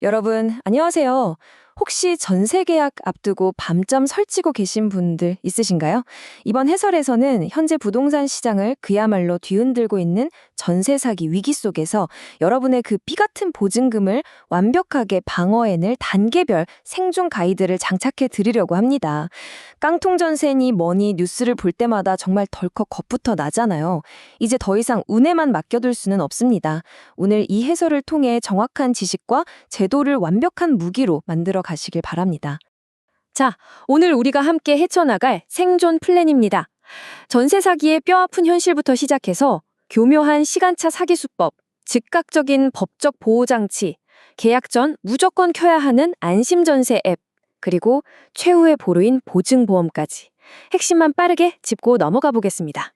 여러분, 안녕하세요. 혹시 전세 계약 앞두고 밤잠 설치고 계신 분들 있으신가요? 이번 해설에서는 현재 부동산 시장을 그야말로 뒤흔들고 있는 전세 사기 위기 속에서 여러분의 그 피 같은 보증금을 완벽하게 방어해낼 단계별 생존 가이드를 장착해 드리려고 합니다. 깡통 전세니 뭐니 뉴스를 볼 때마다 정말 덜컥 겁부터 나잖아요. 이제 더 이상 운에만 맡겨둘 수는 없습니다. 오늘 이 해설을 통해 정확한 지식과 제도를 완벽한 무기로 만들어 가시길 바랍니다. 자, 오늘 우리가 함께 헤쳐나갈 생존 플랜입니다. 전세 사기의 뼈아픈 현실부터 시작해서 교묘한 시간차 사기 수법, 즉각적인 법적 보호장치, 계약 전 무조건 켜야 하는 안심전세 앱, 그리고 최후의 보루인 보증보험까지 핵심만 빠르게 짚고 넘어가 보겠습니다.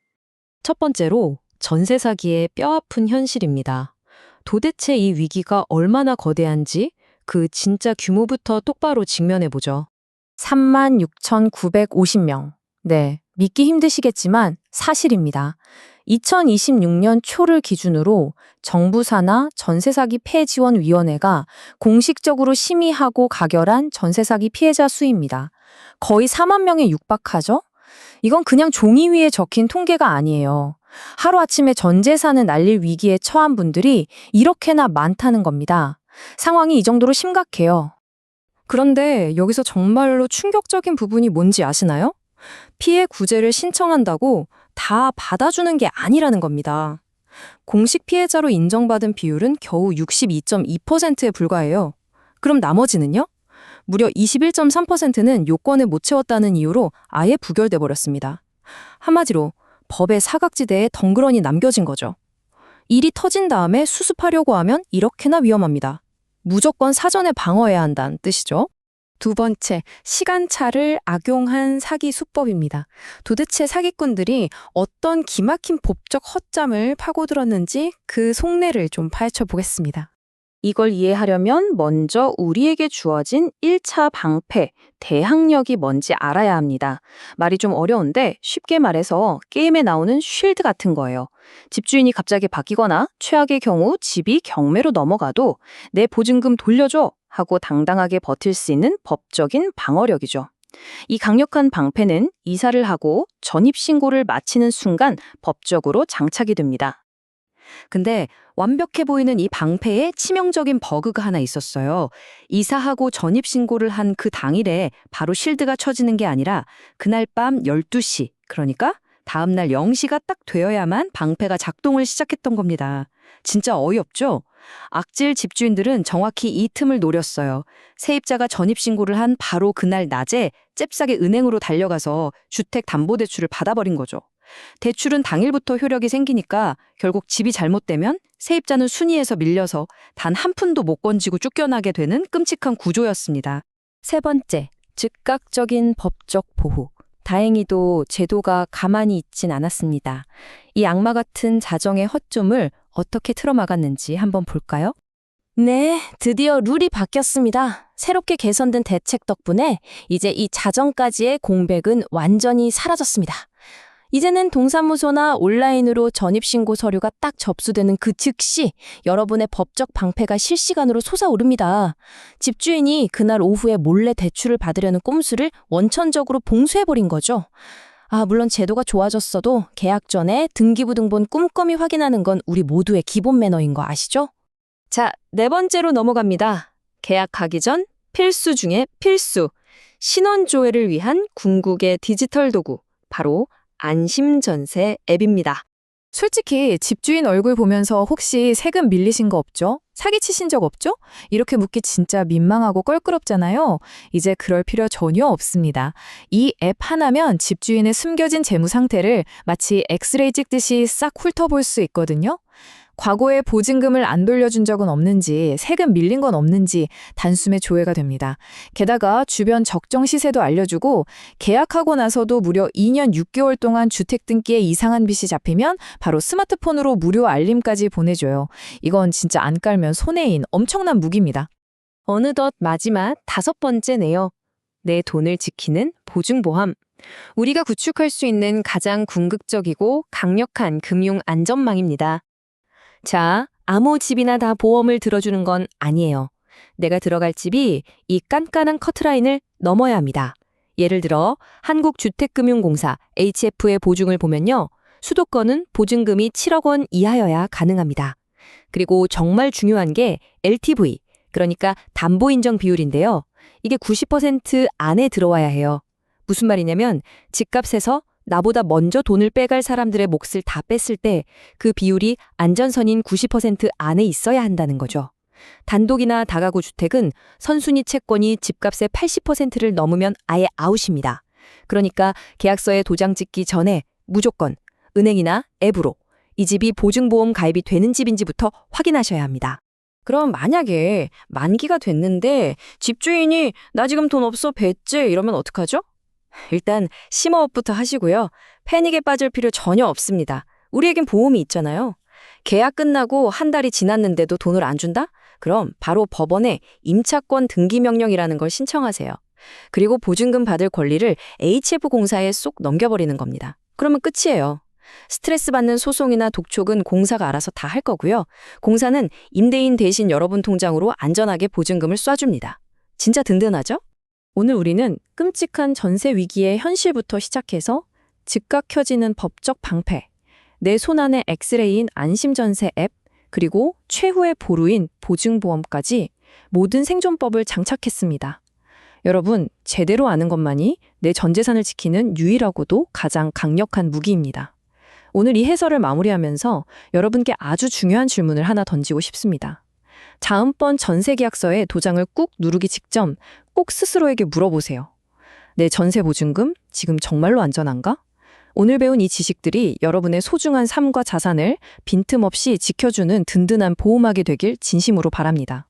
첫 번째로 전세 사기의 뼈아픈 현실입니다. 도대체 이 위기가 얼마나 거대한지 그 진짜 규모부터 똑바로 직면해보죠. 36,950명. 네, 믿기 힘드시겠지만 사실입니다. 2026년 초를 기준으로 정부 산하 전세사기 폐지원위원회가 공식적으로 심의하고 가결한 전세사기 피해자 수입니다. 거의 4만 명에 육박하죠? 이건 그냥 종이 위에 적힌 통계가 아니에요. 하루아침에 전 재산을 날릴 위기에 처한 분들이 이렇게나 많다는 겁니다. 상황이 이 정도로 심각해요. 그런데 여기서 정말로 충격적인 부분이 뭔지 아시나요? 피해 구제를 신청한다고 다 받아주는 게 아니라는 겁니다. 공식 피해자로 인정받은 비율은 겨우 62.2%에 불과해요. 그럼 나머지는요? 무려 21.3%는 요건을 못 채웠다는 이유로 아예 부결돼 버렸습니다. 한마디로 법의 사각지대에 덩그러니 남겨진 거죠. 일이 터진 다음에 수습하려고 하면 이렇게나 위험합니다. 무조건 사전에 방어해야 한다는 뜻이죠. 두 번째, 시간차를 악용한 사기 수법입니다. 도대체 사기꾼들이 어떤 기막힌 법적 허점을 파고들었는지 그 속내를 좀 파헤쳐 보겠습니다. 이걸 이해하려면 먼저 우리에게 주어진 1차 방패, 대항력이 뭔지 알아야 합니다. 말이 좀 어려운데 쉽게 말해서 게임에 나오는 쉴드 같은 거예요. 집주인이 갑자기 바뀌거나 최악의 경우 집이 경매로 넘어가도 내 보증금 돌려줘 하고 당당하게 버틸 수 있는 법적인 방어력이죠. 이 강력한 방패는 이사를 하고 전입신고를 마치는 순간 법적으로 장착이 됩니다. 근데 완벽해 보이는 이 방패에 치명적인 버그가 하나 있었어요. 이사하고 전입신고를 한 그 당일에 바로 실드가 쳐지는 게 아니라 그날 밤 12시, 그러니까 다음날 0시가 딱 되어야만 방패가 작동을 시작했던 겁니다. 진짜 어이없죠? 악질 집주인들은 정확히 이 틈을 노렸어요. 세입자가 전입신고를 한 바로 그날 낮에 잽싸게 은행으로 달려가서 주택담보대출을 받아버린 거죠. 대출은 당일부터 효력이 생기니까 결국 집이 잘못되면 세입자는 순위에서 밀려서 단 한 푼도 못 건지고 쫓겨나게 되는 끔찍한 구조였습니다. 세 번째, 즉각적인 법적 보호. 다행히도 제도가 가만히 있진 않았습니다. 이 악마 같은 자정의 허점을 어떻게 틀어막았는지 한번 볼까요? 네, 드디어 룰이 바뀌었습니다. 새롭게 개선된 대책 덕분에 이제 이 자정까지의 공백은 완전히 사라졌습니다. 이제는 동사무소나 온라인으로 전입신고 서류가 딱 접수되는 그 즉시 여러분의 법적 방패가 실시간으로 솟아오릅니다. 집주인이 그날 오후에 몰래 대출을 받으려는 꼼수를 원천적으로 봉쇄해버린 거죠. 물론 제도가 좋아졌어도 계약 전에 등기부등본 꼼꼼히 확인하는 건 우리 모두의 기본 매너인 거 아시죠? 자, 네 번째로 넘어갑니다. 계약하기 전 필수 중에 필수. 신원조회를 위한 궁극의 디지털 도구. 바로 안심전세 앱입니다. 솔직히 집주인 얼굴 보면서 혹시 세금 밀리신 거 없죠? 사기치신 적 없죠? 이렇게 묻기 진짜 민망하고 껄끄럽잖아요. 이제 그럴 필요 전혀 없습니다. 이 앱 하나면 집주인의 숨겨진 재무 상태를 마치 엑스레이 찍듯이 싹 훑어볼 수 있거든요. 과거에 보증금을 안 돌려준 적은 없는지, 세금 밀린 건 없는지 단숨에 조회가 됩니다. 게다가 주변 적정 시세도 알려주고 계약하고 나서도 무려 2년 6개월 동안 주택 등기에 이상한 빚이 잡히면 바로 스마트폰으로 무료 알림까지 보내줘요. 이건 진짜 안 깔면 손해인 엄청난 무기입니다. 어느덧 마지막 5번째네요. 내 돈을 지키는 보증보험. 우리가 구축할 수 있는 가장 궁극적이고 강력한 금융 안전망입니다. 자, 아무 집이나 다 보험을 들어주는 건 아니에요. 내가 들어갈 집이 이 깐깐한 커트라인을 넘어야 합니다. 예를 들어 한국주택금융공사 HF의 보증을 보면요. 수도권은 보증금이 7억 원 이하여야 가능합니다. 그리고 정말 중요한 게 LTV, 그러니까 담보인정 비율인데요. 이게 90% 안에 들어와야 해요. 무슨 말이냐면 집값에서 나보다 먼저 돈을 빼갈 사람들의 몫을 다 뺐을 때 그 비율이 안전선인 90% 안에 있어야 한다는 거죠. 단독이나 다가구 주택은 선순위 채권이 집값의 80%를 넘으면 아예 아웃입니다. 그러니까 계약서에 도장 찍기 전에 무조건 은행이나 앱으로 이 집이 보증보험 가입이 되는 집인지부터 확인하셔야 합니다. 그럼 만약에 만기가 됐는데 집주인이 나 지금 돈 없어 뱉지 이러면 어떡하죠? 일단 심호흡부터 하시고요. 패닉에 빠질 필요 전혀 없습니다. 우리에겐 보험이 있잖아요. 계약 끝나고 한 달이 지났는데도 돈을 안 준다? 그럼 바로 법원에 임차권 등기 명령이라는 걸 신청하세요. 그리고 보증금 받을 권리를 HF공사에 쏙 넘겨버리는 겁니다. 그러면 끝이에요. 스트레스 받는 소송이나 독촉은 공사가 알아서 다 할 거고요. 공사는 임대인 대신 여러분 통장으로 안전하게 보증금을 쏴줍니다. 진짜 든든하죠? 오늘 우리는 끔찍한 전세 위기의 현실부터 시작해서 즉각 켜지는 법적 방패, 내 손안의 엑스레이인 안심전세 앱, 그리고 최후의 보루인 보증보험까지 모든 생존법을 장착했습니다. 여러분, 제대로 아는 것만이 내 전 재산을 지키는 유일하고도 가장 강력한 무기입니다. 오늘 이 해설을 마무리하면서 여러분께 아주 중요한 질문을 하나 던지고 싶습니다. 다음번 전세 계약서에 도장을 꾹 누르기 직전 꼭 스스로에게 물어보세요. 내 전세 보증금 지금 정말로 안전한가? 오늘 배운 이 지식들이 여러분의 소중한 삶과 자산을 빈틈없이 지켜주는 든든한 보호막이 되길 진심으로 바랍니다.